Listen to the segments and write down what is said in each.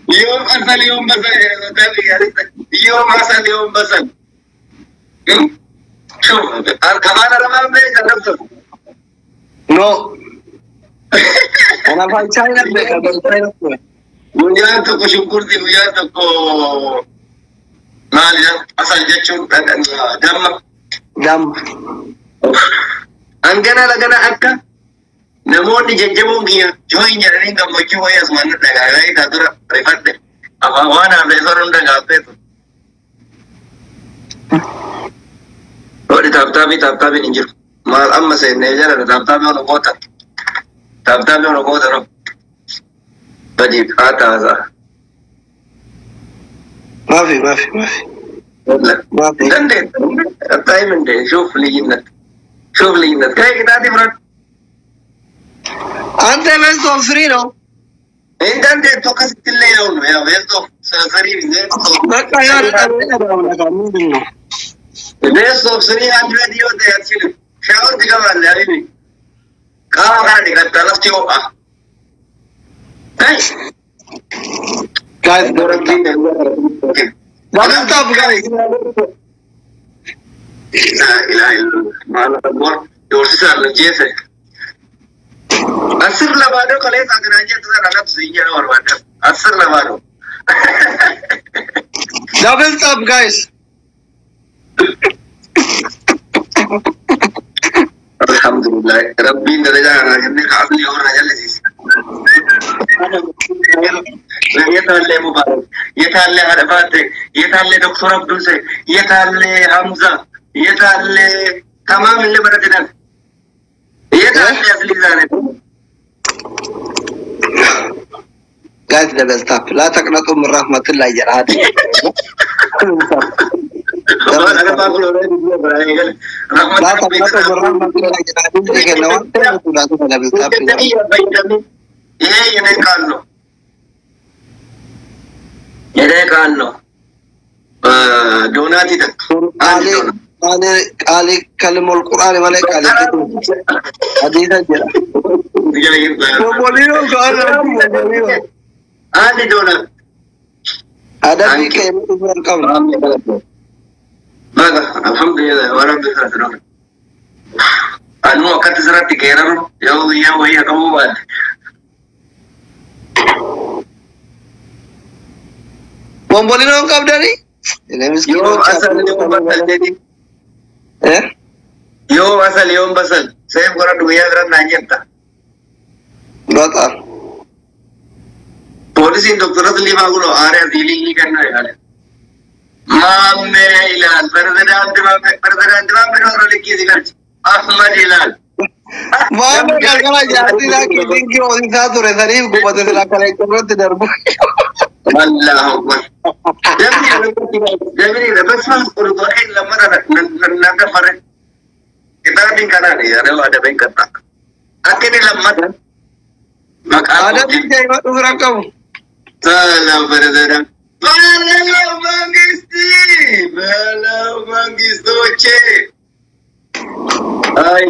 يوم أصل يوم بصل يوم أصل يوم بصل شوف كمان رمام بيك نفسه No. أنا فايتاي نبيك أبغى وياك كشكورتي وياك مالي أصل جتشون دم أنجنا لجنا أكا نموني جنجمون كيا جوين جرنين كم بچو ويا سمان دعاي كاتورا ريفات أما وانا بيسورون دعاپه تو تابتابي نيجر مال أما سيد نيجر تابتابي ونو قوتا رو بدي آتا هذا ما في لا دندن التايم ده شوف لينت كاي كتادي براد أنت بس توفرينه إن دندن توكس تلي يوم يا بس توفري زين ما كيان بس توفري عندنا ديو ده أصيل شاور ديكا مالي أبي كام كان ديكا تلاف تيو هاي guys دورتين what is up guys لا إله إلا الله ما لا تقول يورسي سال جيسه أسر لبادو كله ساكن أجي تزار أنا بسيجي أنا وروانا أسر لبادو double up guys الحمد لله ربي ندرجة أنا جنة قابل يوم رجال لذيذ يتعلم مبارك يتعلم عرفات يتعلم دكتور عبدل سے يتعلم حمزة يتعلم تمام اللي بردنا يتعلم أصلي زانه guys double up لا تقنطوا من رحمة الله جراد أنا بقول له لا تقنطوا من رحمة الله جراد إذا كنا وقت لا تقنطوا double up ये कानो डोनाती तक قال كلمة القرآن ولا قال حديثا جرا بوليو قال هذه دونا هذا في كلمة القرآن ماذا الحمد لله ورب العالمين أنا وقت زرت كيرانو يو هي كم بعد Bombolino kau dari? Ini miskin. Yo asal yom basal jadi. Yo asal yom basal. Saya korang dua orang nanya tak. Betul. Polisi dokter tu lima guru area dealing ni kan ada. Mamme Hilal, perdaran demam orang lagi sikar. Ahmad Hilal. Mamme kalau jadi nak kiting kau orang satu resari, gua pada nak kalau korang tidak berbuat. الله أكبر جميل بس ما أقول الحين لما نقفر كتابي كناني أنا وأنا بين كتا أكيد لما ada tiga yang tu rakam salam berada Balau mangisti oce ay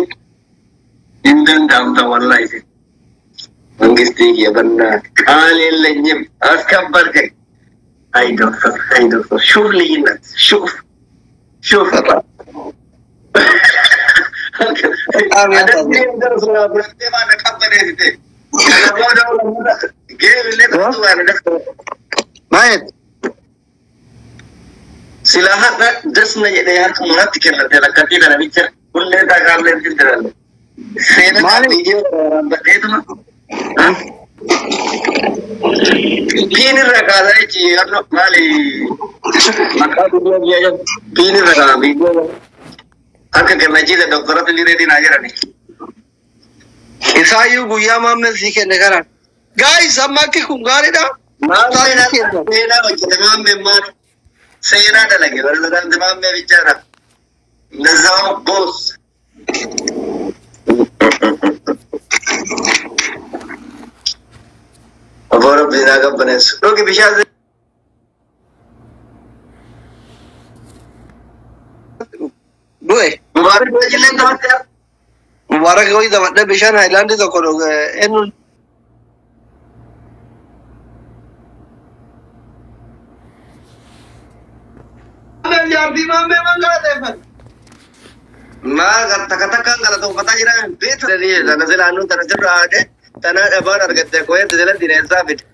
indan damta wallahi mangisti ya benar kali lenyem askabar ke ay doktor شوف لي الناس شوف ada tim terus lah berarti mana kapan itu kalau mau dah game ni tu ada baik silahat nak just nanya dia harus mengerti kan dia nak kita nak bicara boleh tak kami bicara saya nak video itu mah Pini rakada ci arno mali makadu dia pini rakada video akka karna ci da doktora tu lire din aja rani isayu guya mamne sike negara guys amma ke kungare da Sena tamam memang Sena ada lagi orang tamam me bicara Nazam bos Agora binaga panes Loki bishaz Due Mubarak bajile damat Mubarak hoy damat bishan Highland to koro enu جاردي ما قال ده ما تكتك على تو پتا جرا بيت لي نزل عنه تنزل عاده تنا ابان ارغت کوي دل دين ثابت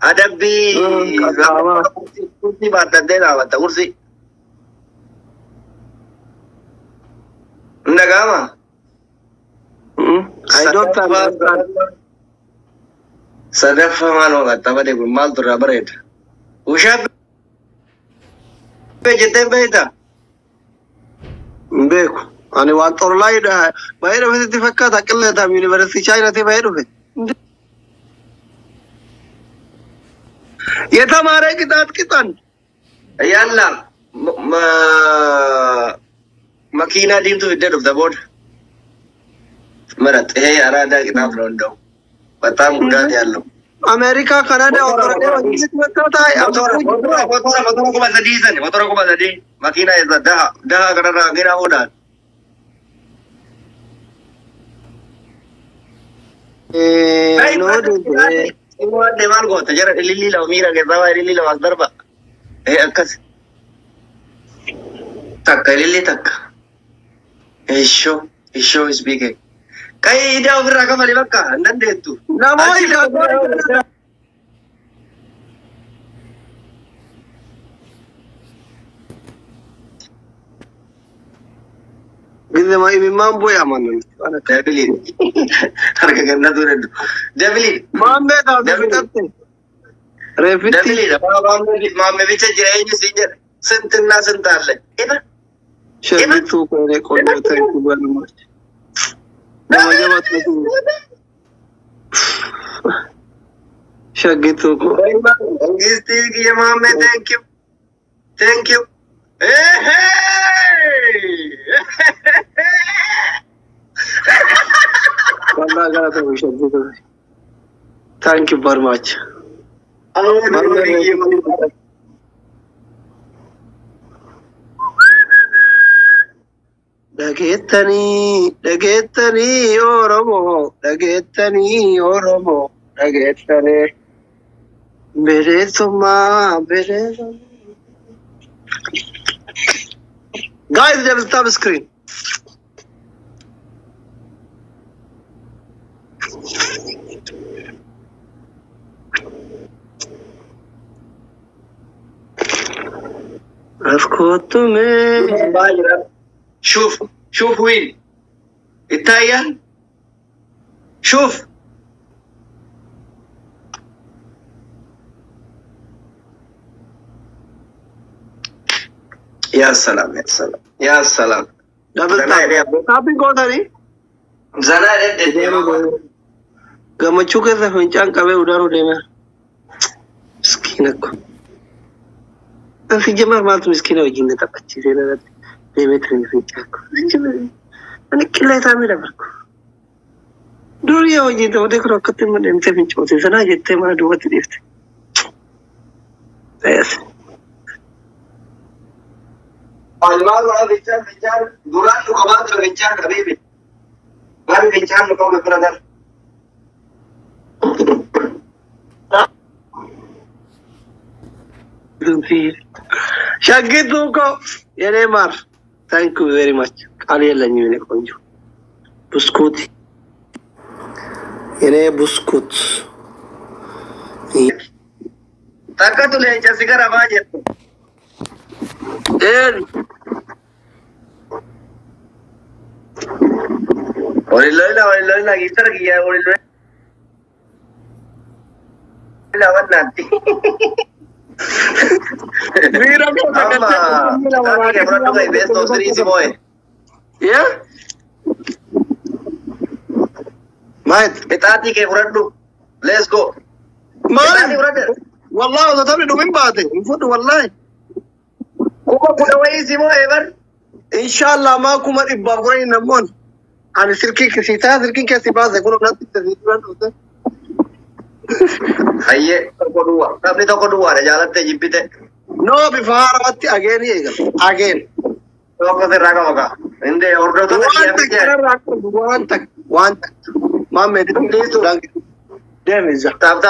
ادبي كرسي بات دينا وات كرسي نغاما I don't understand. Sadaf malo gata bade mal to rabaret. Usha be jete beita. Beku. Ani waan torlai da. Bayro fe tifakka takle da university chayna te bayro fe. Ye tamare ki daat kitan. Yalla makina dim to dead of the board. Marat hey arada kitab londo. Patam guda yallo. America, Canada, motor ko bazadi makina is da garara gira hoda no de malgo tajara lili la mira que estaba lili la darba akas tak lili tak isho is big kai ida ubra ka mali bakka nande tu na moi Ginde mai imam boy aman ana Devili harga ganna dure Devili mambe da defitatte refiti Devili mambe bicha jirayi sinjer sentinna sentalle eba shabitu ko ne ko thank you very much shagitu ko gisti ki mambe thank you Thank you very much. Dagetani Oromo, Dagetani Oromo, Dagetani Beretoma, Beretoma. Guys, there is top screen. أفكرت من شوف وين التاية شوف يا سلام يا سلام Tapi kau tadi? Zana ada Gamachu ke sa fincang kabe udaro dema. Miskin aku. Nanti jamar mal tu miskin aku jinda tak kecil saya nanti dema terin fincang aku. Ani kila itu ambil aku. Dulu ya wajib tu ada kerana ketemu dengan saya fincang. Saya sana jete mana dua tu dia. Yes. المال ولا بيتشار دولار وكمان ولا بيتشار حبيبي ما بيتشار لكم برادر Shagitu ko ya Neymar, thank you very much. Kali la nyune konjo. Buskut. Ini buskut. Taka tu le jasi kara baje. Orilloila gitar kiya orilloila wanati. Mira ko ya Mate, itati ke burandu. Let's go. Mate, wallahi da tabi dumin baate. Infutu wallahi. Kuma kuna waisimo ever. Inshallah ma kuma ibba gurai namon. Ani sirki kisita sirki kasi baze kuno nanti tazidran hote. Ayye toko dua ada jalan te jibbite. No bifara matti again yega. Again. Toko se raga hoga. Inde order to one tak. Mame please to dangi. Dem is. Tap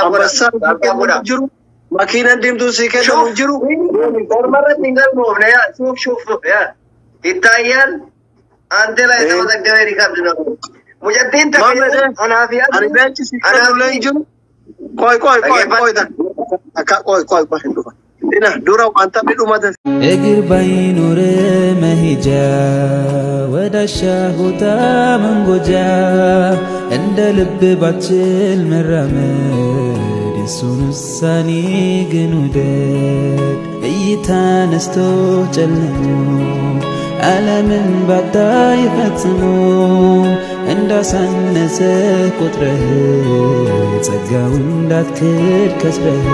ماكينة ديم توسي كذا مجرو مرة تنقل موفنا يا شوف يا التايل أنت لا يتوقع دوري كابتن مجدين تكلم أنا في أنا بنتي سكر ولا يجون كوي ده كوي هنا دورا وأنت بدو ما تس أجر بينور مهجا ودشاه تامن جوجا عند لب باتشل مرمد سونساني جنودك أيتانستو جلمو ዓለምን ባታይ ፈጽሞ እንዳሳነሰ ቁጥረህ ጸጋው እንዳትክድ ከስረህ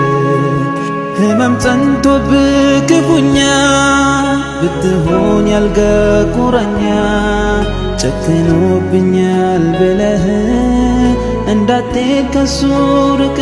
ህመም ጸንቶብህ ክፉኛ ብትሆን ያልጋ ቁራኛ ጨክኖብኛል ብለህ እንዳትሄድ ከሱ ርቀህ